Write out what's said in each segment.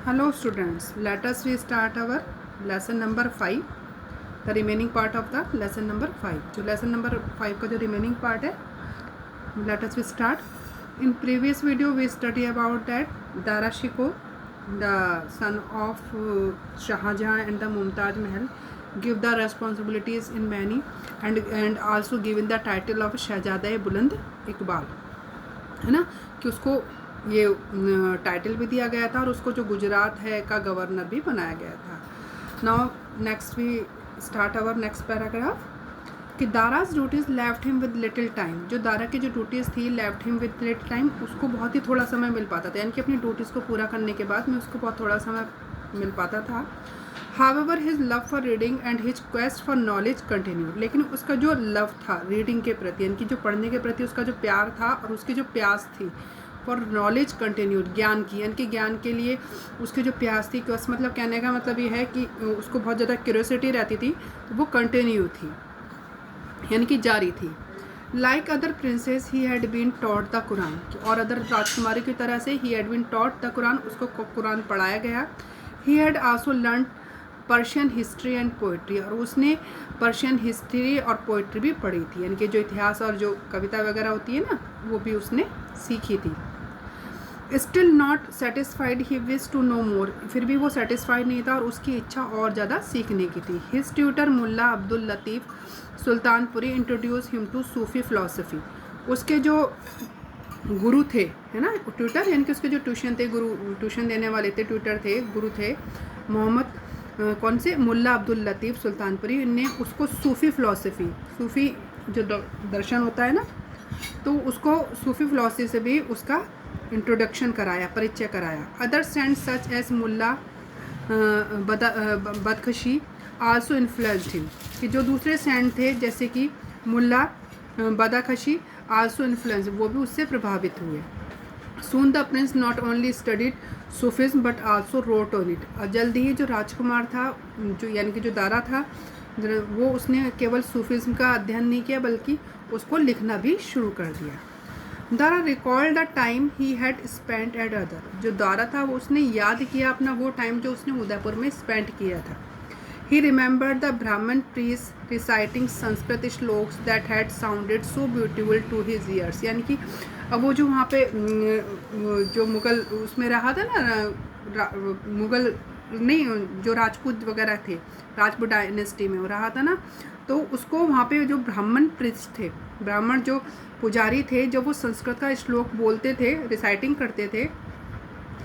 Hello students, let us restart our lesson number 5, the remaining part of the lesson number 5. जो lesson number 5 का जो remaining part है, let us start. In previous video we study about that Dara Shikoh, the son of Shahjahan and the Mumtaz Mahal, give the responsibilities in many and also given the title of शहजादा बुलंद इकबाल, है ना, कि उसको ये title भी दिया गया था और उसको जो गुजरात है का गवर्नर भी बनाया गया था. Now next we start our next paragraph कि Dara's duties left him with little time. जो दारा की जो ड्यूटीज़ थी left him with little time, उसको बहुत ही थोड़ा समय मिल पाता था, यानी कि अपनी ड्यूटीज़ को पूरा करने के बाद में उसको बहुत थोड़ा समय मिल पाता था. However his love for reading and his quest for knowledge continued. लेकिन उसका जो लव था रीडिंग के प्रति, यानी कि जो पढ़ने के प्रति उसका जो प्यार था और उसकी जो प्यास थी फॉर नॉलेज कंटिन्यूड, ज्ञान की, यानी कि ज्ञान के लिए उसकी जो प्यास थी, क्यों मतलब कहने का मतलब ये है कि उसको बहुत ज़्यादा क्यूरियोसिटी रहती थी, तो वो कंटिन्यू थी, यानी कि जारी थी. Like other princes he had been taught the Quran, और अदर राजकुमारी की तरह से ही had been taught the Quran, उसको कुरान पढ़ाया गया. He had also learn Persian history and poetry, और उसने पर्शियन हिस्ट्री और पोइट्री भी पढ़ी थी, यानी कि जो इतिहास और जो कविता वगैरह होती है ना, वो भी उसने सीखी थी. Still not satisfied he wish to know more, फिर भी वो सेटिस्फाइड नहीं था और उसकी इच्छा और ज़्यादा सीखने की थी. His tutor Mulla Abdul Latif Sultanpuri introduce him to Sufi philosophy. उसके जो गुरु थे, है ना, ट्यूटर यानी कि उसके जो ट्यूशन थे, गुरु ट्यूशन देने वाले थे, ट्यूटर थे, गुरु थे मोहम्मद कौन से, मुल्ला अब्दुल लतीफ़ सुल्तानपुरी ने उसको सूफ़ी फ़िलासफ़ी, सूफ़ी जो दर्शन होता है ना, तो उसको सूफ़ी फ़िलासफ़ी से भी उसका इंट्रोडक्शन कराया, परिचय कराया. अदर सेंट सच एज मुल्ला बदखशी आल्सो इन्फ्लुएंस्ड हिम, कि जो दूसरे सेंट थे जैसे कि मुल्ला बदखशी आल्सो इन्फ्लुएंस्ड, वो भी उससे प्रभावित हुए. Soon the Prince not only studied Sufism but also road on it. और जल्दी ही जो राजकुमार था, जो यानी कि जो दारा था, वो उसने केवल सूफिज्म का अध्ययन नहीं किया बल्कि उसको लिखना भी शुरू कर दिया. Dara recalled the time he had spent eight other. जो दारा था वो उसने याद किया अपना वो टाइम जो उसने उदयपुर में स्पेंड किया था. He remembered the Brahmin priest reciting Sanskrit shlokas that had sounded so beautiful to his ears. यानी कि अब वो जो वहाँ पे जो मुग़ल उसमें रहा था ना, मुग़ल नहीं, जो राजपूत वगैरह थे, राजपूत डायनेस्टी में वो रहा था ना, तो उसको वहाँ पे जो ब्राह्मण प्रीस्ट थे, ब्राह्मण जो पुजारी थे, जब वो संस्कृत का श्लोक बोलते थे, रिसाइटिंग करते थे,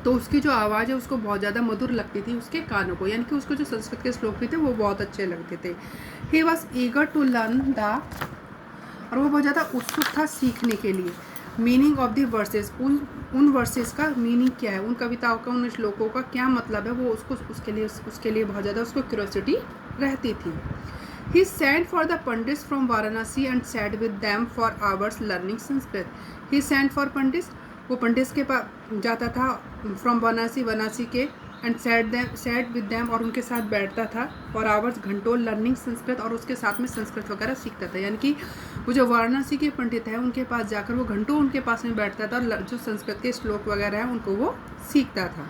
तो उसकी जो आवाज़ है उसको बहुत ज़्यादा मधुर लगती थी उसके कानों को, यानी कि उसको जो संस्कृत के श्लोक भी थे वो बहुत अच्छे लगते थे. He was eager to learn the, और वो बहुत ज़्यादा उत्सुक था सीखने के लिए. मीनिंग ऑफ द वर्सेस, उन वर्सेस का मीनिंग क्या है, उन कविताओं का, उन श्लोकों का क्या मतलब है, वो उसको उसके लिए बहुत ज़्यादा उसको क्यूरियोसिटी रहती थी. He sent for the Pandits from Varanasi and sat with them for hours learning Sanskrit. He sent for Pandits, वो पंडित के पास जाता था, फ्रॉम वाराणसी के, एंड sat with them, और उनके साथ बैठता था, फॉर आवर्स, घंटों, लर्निंग संस्कृत, और उसके साथ में संस्कृत वगैरह सीखता था. यानी कि वो जो वाराणसी के पंडित हैं उनके पास जाकर वो घंटों उनके पास में बैठता था और जो संस्कृत के श्लोक वगैरह हैं उनको वो सीखता था.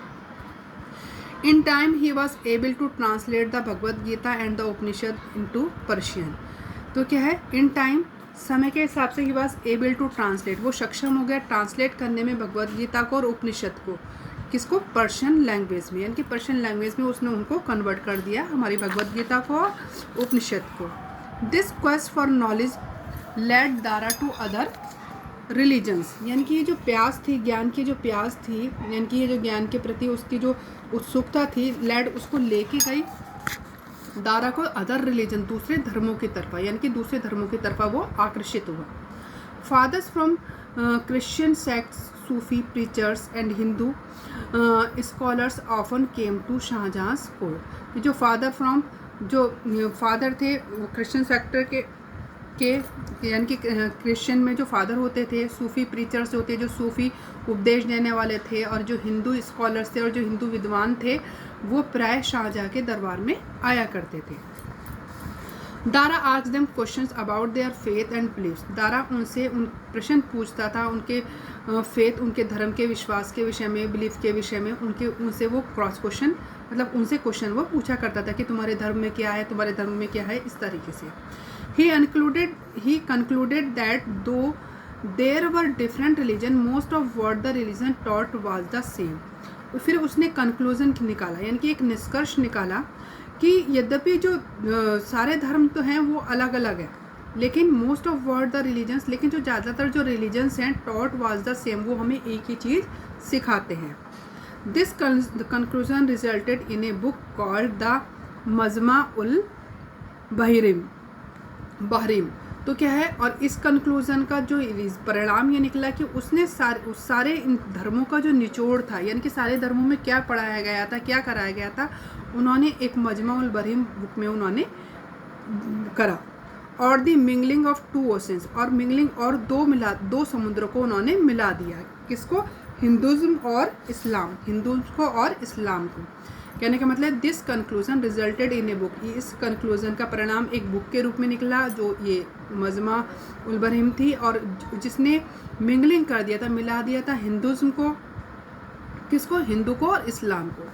In time he was able to translate the Bhagavad Gita and the Upanishad into Persian. तो क्या है, in time, समय के हिसाब से he was able to translate, वो सक्षम हो गया ट्रांसलेट करने में भगवद गीता को और उपनिषद को, किसको, पर्शियन लैंग्वेज में, यानी कि पर्शियन लैंग्वेज में उसने उनको कन्वर्ट कर दिया, हमारी भगवद गीता को और उपनिषद को. This quest for knowledge led Dara to other religions, यानी कि ये जो प्यास थी, ज्ञान की जो प्यास थी, यानी कि ये जो ज्ञान के प्रति उसकी जो उत्सुकता थी, लैड उसको लेके गई दारा को अदर रिलीजन, दूसरे धर्मों की तरफ, यानी कि दूसरे धर्मों की तरफ वो आकर्षित हुआ. Fathers from Christian sects, Sufi preachers and Hindu scholars often came to Shahjahan court. जो फादर थे वो क्रिश्चियन सेक्टर के यानी कि क्रिश्चियन में जो फादर होते थे, सूफ़ी प्रीचर्स होते, जो सूफ़ी उपदेश देने वाले थे, और जो हिंदू स्कॉलर्स थे और जो हिंदू विद्वान थे, वो प्राय शाहजहाँ के दरबार में आया करते थे. Dara ask them questions about their faith and beliefs. Dara उनसे उन प्रश्न पूछता था उनके फेथ, उनके धर्म के विश्वास के विषय में, बिलीफ के विषय में। उनसे वो क्रॉस क्वेश्चन, मतलब उनसे क्वेश्चन वो पूछा करता था कि तुम्हारे धर्म में क्या है, तुम्हारे धर्म में क्या है, इस तरीके से। He concluded that though there were different religion, most of what the religion taught was the same. फिर उसने कंक्लूजन निकाला, यानी कि एक निष्कर्ष निकाला कि यद्यपि जो सारे धर्म तो हैं वो अलग अलग है, लेकिन most of word the religions, लेकिन जो ज़्यादातर जो रिलीजन्स हैं टॉट वाज द सेम, वो हमें एक ही चीज़ सिखाते हैं। This conclusion resulted in a book called the मजमा उल बहरीम। तो क्या है, और इस कंक्लूजन का जो परिणाम ये निकला कि उसने सारे इन धर्मों का जो निचोड़ था, यानी कि सारे धर्मों में क्या पढ़ाया गया था, क्या कराया गया था, उन्होंने एक मजमा उल बहरीम बुक में उन्होंने करा। और दी मिंगलिंग ऑफ टू ओशंस, और मिंगलिंग और दो समुद्रों को उन्होंने मिला दिया। किसको? हिंदुज़्म और इस्लाम, हिंदुज़्म को और इस्लाम को। कहने का मतलब this conclusion resulted in a book, इस कंक्लूजन का परिणाम एक बुक के रूप में निकला जो ये मजमा उल बहरीम थी, और जिसने मिंगलिंग कर दिया था, मिला दिया था हिंदुज़्म को, किसको? हिंदू को और इस्लाम को।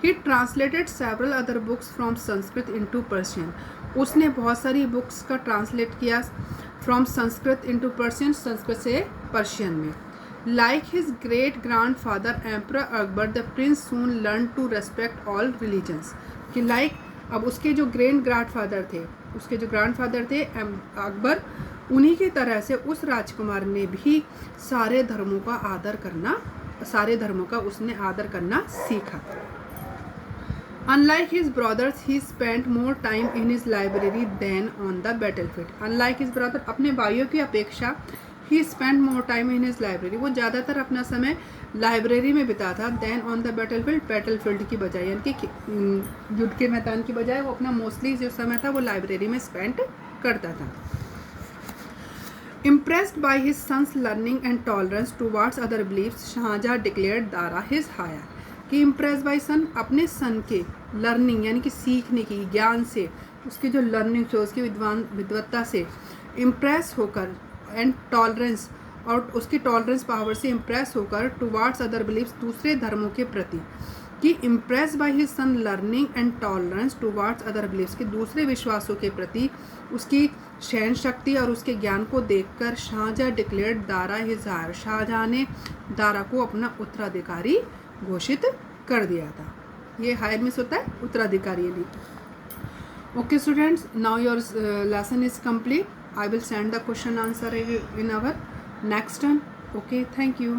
He translated several other books from Sanskrit into Persian, उसने बहुत सारी बुक्स का ट्रांसलेट किया from Sanskrit into Persian, Sanskrit से पर्शियन में। Like his great grandfather emperor Akbar, the prince soon learn to respect all religions, कि लाइक अब उसके जो ग्रैंडफादर थे अकबर, उन्हीं की तरह से उस राजकुमार ने भी सारे धर्मों का उसने आदर करना सीखा। Unlike his brothers, he spent more time in his library than on the battlefield. Unlike his brother, अपने भाइयों की अपेक्षा he spent more time in his library, वो ज़्यादातर अपना समय लाइब्रेरी में बिताता than on the battlefield, battlefield की बजाय, यानी कि युद्ध के मैदान की बजाय वो अपना मोस्टली जो समय था वो लाइब्रेरी में स्पेंड करता था। Impressed by his son's learning and tolerance towards other beliefs, Shahjahan declared Dara his hire, कि इम्प्रेस बाई सन, अपने सन के लर्निंग यानी कि सीखने की, ज्ञान से, उसकी जो लर्निंग से, उसकी विद्वत्ता से इम्प्रेस होकर, एंड टॉलरेंस, और उसकी टॉलरेंस पावर से इम्प्रेस होकर, टुवार्ड्स अदर बिलीव्स, दूसरे धर्मों के प्रति, कि impress by his son learning and tolerance towards other beliefs, कि दूसरे विश्वासों के प्रति उसकी सहन शक्ति और उसके ज्ञान को देखकर Shahjahan declared Dara his heir, Shahjahan ने दारा को अपना उत्तराधिकारी घोषित कर दिया था। ये हायर मिस होता है उत्तराधिकारी यानी। Okay students, now your lesson is complete. I will send the question answer in our next turn. Okay, thank you.